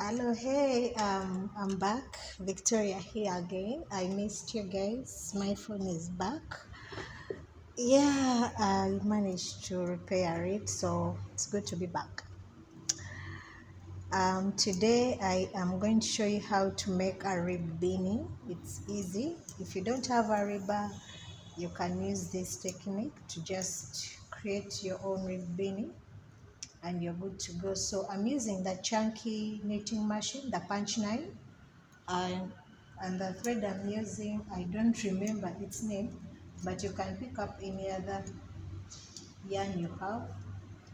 Hello, hey, I'm back. Victoria here again. I missed you guys. My phone is back. Yeah, I managed to repair it, so it's good to be back. Today I am going to show you how to make a rib beanie. It's easy. If you don't have a ribber, you can use this technique to just create your own rib beanie and you're good to go. So I'm using the chunky knitting machine, the punch 9. And the thread I'm using, I don't remember its name, but you can pick up any other yarn you have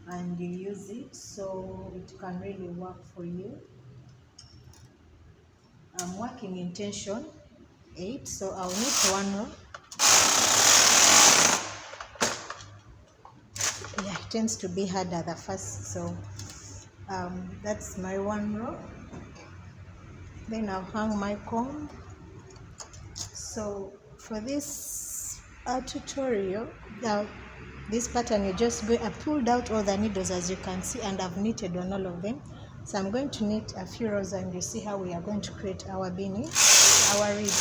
and you use it, so it can really work for you. I'm working in tension 8, so I'll knit one row. Yeah, it tends to be harder the first, so that's my one row. Then I'll hang my comb. So for this tutorial, this pattern, you just go, I pulled out all the needles as you can see, and I've knitted on all of them. So I'm going to knit a few rows and you see how we are going to create our beanie, our rib.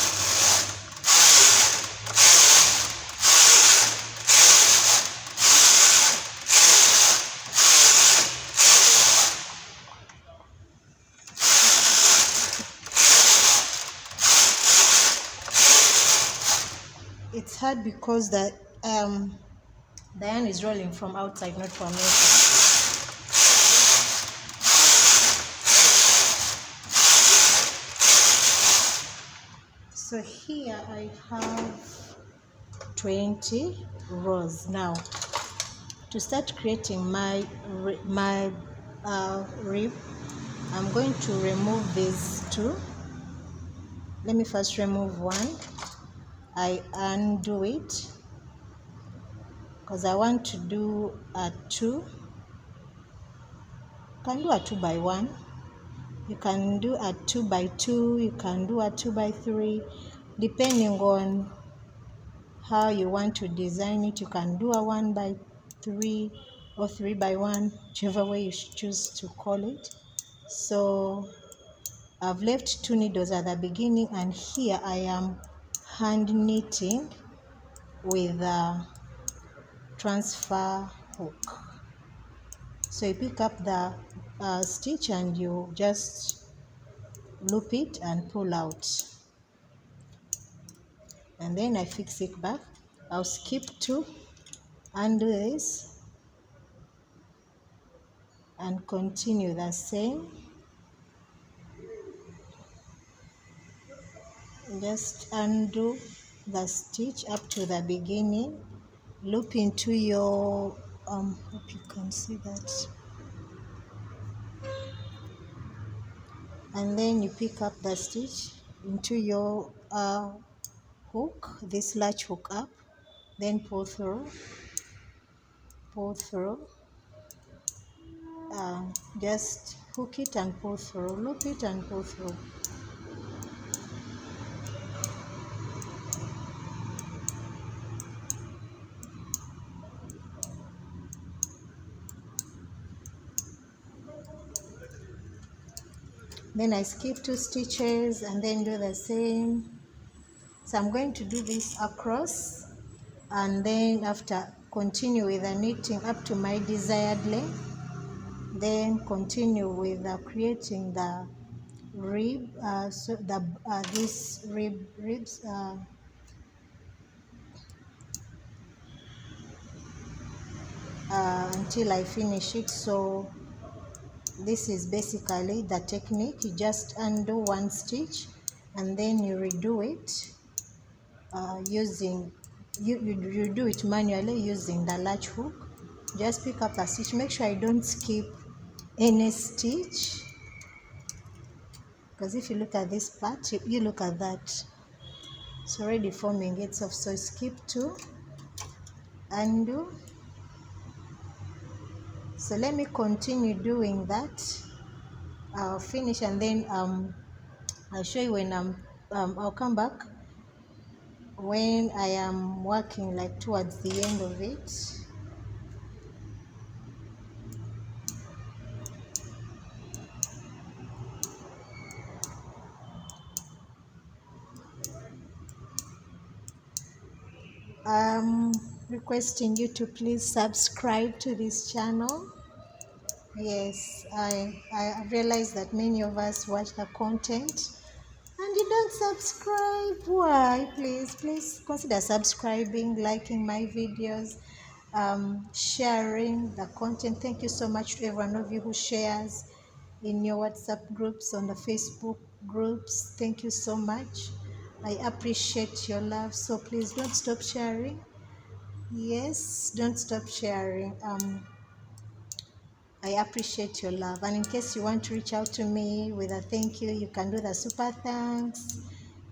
It's hard because the yarn is rolling from outside, not from inside. So here I have 20 rows. Now to start creating my rib, I'm going to remove these two. Let me first remove one. I undo it because I want to do a 2. You can do a 2 by 1. You can do a 2 by 2. You can do a 2 by 3, depending on how you want to design it. You can do a 1 by 3 or 3 by 1, whichever way you choose to call it. So I've left 2 needles at the beginning, and here I am hand knitting with a transfer hook. So you pick up the stitch and you just loop it and pull out, and then I fix it back. I'll skip 2, undo this and continue the same. Just undo the stitch up to the beginning, loop into your hope you can see that, and then you pick up the stitch into your hook, this latch hook up, then pull through, just hook it and pull through, loop it and pull through. Then I skip 2 stitches and then do the same. So I'm going to do this across, and then after continue with the knitting up to my desired length, then continue with creating the rib, so the these ribs until I finish it. So this is basically the technique. You just undo 1 stitch and then you redo it using you do it manually using the latch hook. Just pick up a stitch, make sure I don't skip any stitch, because if you look at this part, you look at that, it's already forming itself. So skip 2, undo. So let me continue doing that. I'll finish, and then I'll show you when I'll come back when I am working like towards the end of it. requesting you to please subscribe to this channel. Yes, I realize that many of us watch the content and you don't subscribe. Why? Please consider subscribing, liking my videos, sharing the content. Thank you so much to every one of you who shares in your WhatsApp groups, on the Facebook groups. Thank you so much. I appreciate your love. So please don't stop sharing. Yes, don't stop sharing. I appreciate your love. And in case you want to reach out to me with a thank you, you can do the super thanks.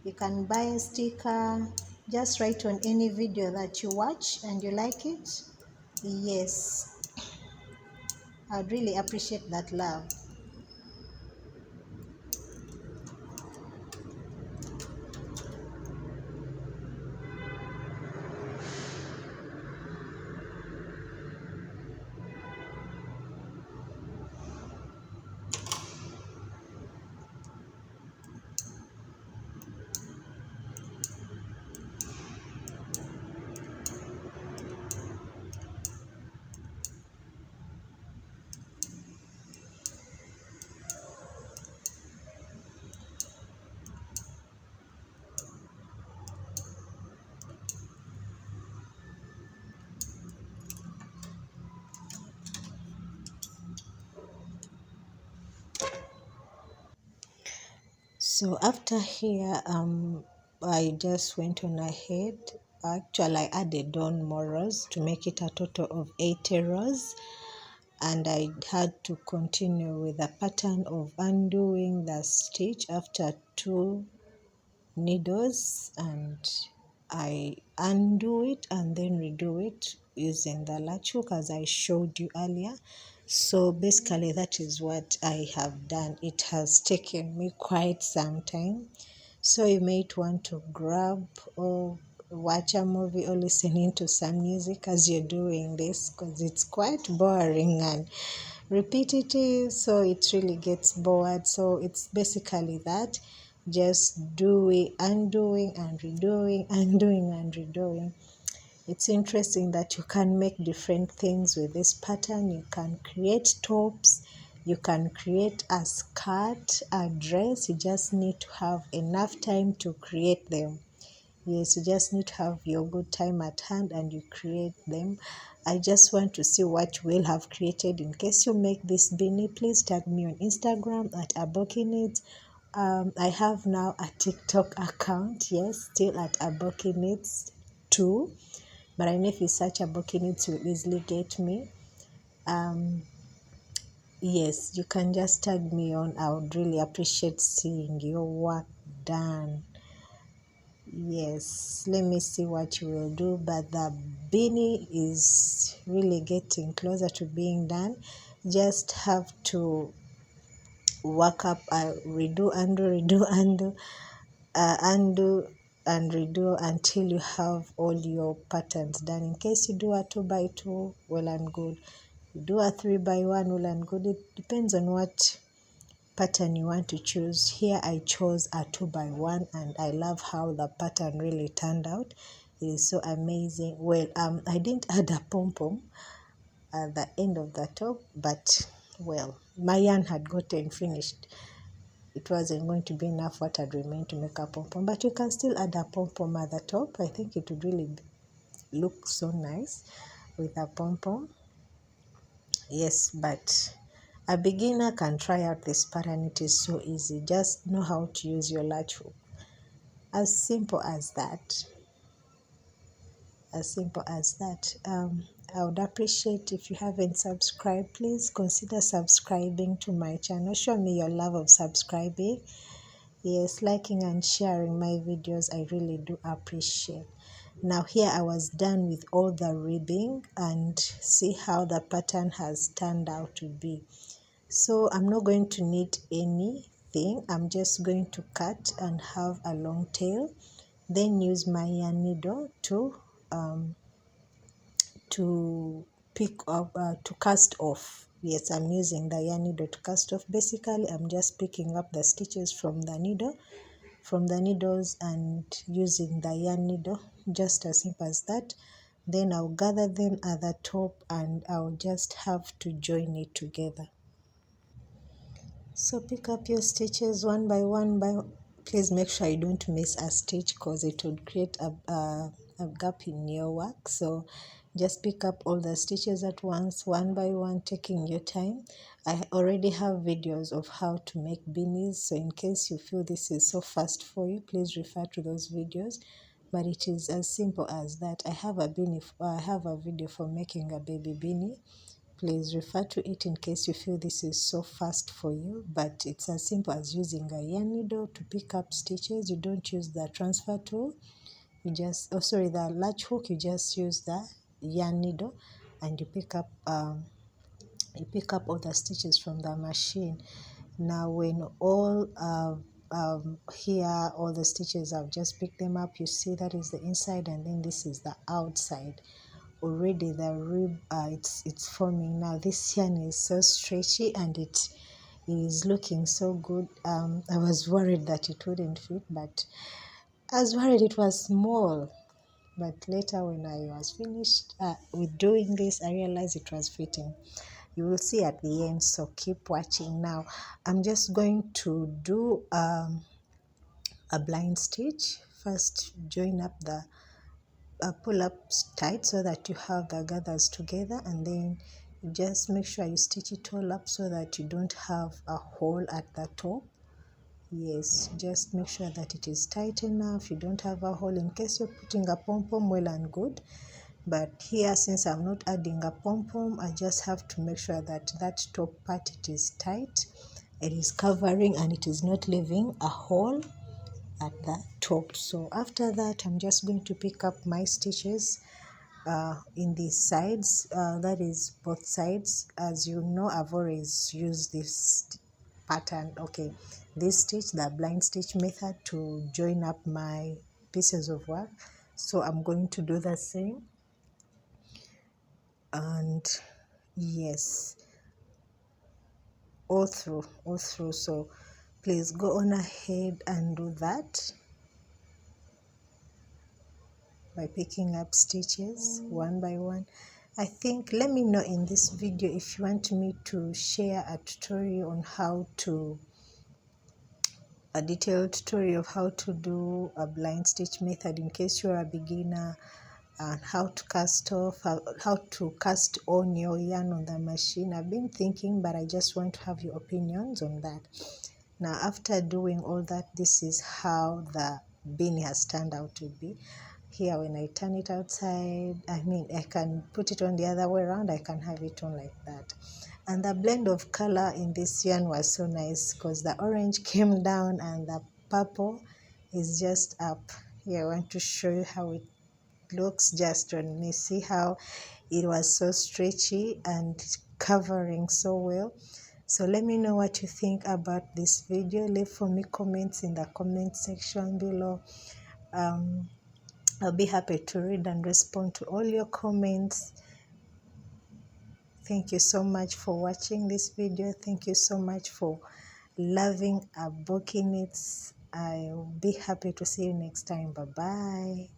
You can buy a sticker. Just write on any video that you watch and you like it. Yes, I'd really appreciate that love. So after here, I just went on ahead. Actually, I added on more rows to make it a total of 80 rows. And I had to continue with the pattern of undoing the stitch after 2 needles, and I undo it and then redo it using the latch hook as I showed you earlier. So basically that is what I have done. It has taken me quite some time, so you might want to grab or watch a movie or listening to some music as you're doing this, because it's quite boring and repetitive, so it really gets bored. So it's basically that, just doing, undoing and redoing, undoing and redoing. It's interesting that you can make different things with this pattern. You can create tops, you can create a skirt, a dress. You just need to have enough time to create them. Yes, you just need to have your good time at hand and you create them. I just want to see what you will have created. In case you make this beanie, please tag me on Instagram at abokinit. I have now a TikTok account, yes, still at abokinits too. But I know if you search abokinits, you'll easily get me. Yes, you can just tag me on. I would really appreciate seeing your work done. Yes, let me see what you will do, but the beanie is really getting closer to being done. Just have to work up, redo, undo and redo until you have all your patterns done. In case you do a 2x2, well and good. You do a 3x1, well and good. It depends on what pattern you want to choose. Here I chose a 2x1 and I love how the pattern really turned out. It is so amazing. Well, I didn't add a pom-pom at the end of the top, but well, my yarn had gotten finished. It wasn't going to be enough what had remained to make a pom-pom, but you can still add a pom-pom at the top. I think it would really look so nice with a pom-pom. Yes, but a beginner can try out this pattern. It is so easy. Just know how to use your latch hook. As simple as that. As simple as that. I would appreciate if you haven't subscribed, please consider subscribing to my channel. Show me your love of subscribing. Yes, liking and sharing my videos, I really do appreciate. Now here I was done with all the ribbing, and see how the pattern has turned out to be. So I'm not going to knit anything. I'm just going to cut and have a long tail, then use my yarn needle to pick up to cast off. Yes, I'm using the yarn needle to cast off. Basically I'm just picking up the stitches from the needle from the needles and using the yarn needle, just as simple as that. Then I'll gather them at the top and I'll just have to join it together. So pick up your stitches one by one. Please make sure you don't miss a stitch because it would create a gap in your work. So just pick up all the stitches at once, one by one, taking your time. I already have videos of how to make beanies, so in case you feel this is so fast for you, please refer to those videos. But it is as simple as that. I have a video for making a baby beanie. Please refer to it in case you feel this is so fast for you, but it's as simple as using a yarn needle to pick up stitches. You don't use the transfer tool, you just, the latch hook, you just use the yarn needle and you pick up all the stitches from the machine. Now when all here all the stitches, I've just picked them up, you see that is the inside and then this is the outside. Already the rib, it's forming now. This yarn is so stretchy and it is looking so good. I was worried that it wouldn't fit, but I was worried it was small, but later when I was finished with doing this, I realized it was fitting. You will see at the end, so keep watching. Now I'm just going to do a blind stitch. First, join up the pull up tight so that you have the gathers together, and then you just make sure you stitch it all up so that you don't have a hole at the top. Yes, just make sure that it is tight enough, you don't have a hole. In case you're putting a pom-pom, well and good, but here, since I'm not adding a pom-pom, I just have to make sure that that top part, it is tight, it is covering, and it is not leaving a hole at the top. So after that, I'm just going to pick up my stitches in these sides, that is both sides. As you know, I've always used this pattern, this stitch, the blind stitch method, to join up my pieces of work. So I'm going to do the same, and yes, all through. So please go on ahead and do that by picking up stitches one by one. I think, let me know in this video if you want me to share a tutorial on how to, a detailed tutorial of how to do a blind stitch method in case you're a beginner, and how to cast off, how to cast on your yarn on the machine. I've been thinking, but I just want to have your opinions on that. Now after doing all that, this is how the beanie has turned out to be. Here, when I turn it outside, I can put it on the other way around, I can have it on like that. And the blend of color in this yarn was so nice because the orange came down and the purple is just up. Here, I want to show you how it looks just on me. See how it was so stretchy and covering so well. So let me know what you think about this video. Leave for me comments in the comment section below. I'll be happy to read and respond to all your comments. Thank you so much for watching this video. Thank you so much for loving our book knits. I'll be happy to see you next time. Bye bye.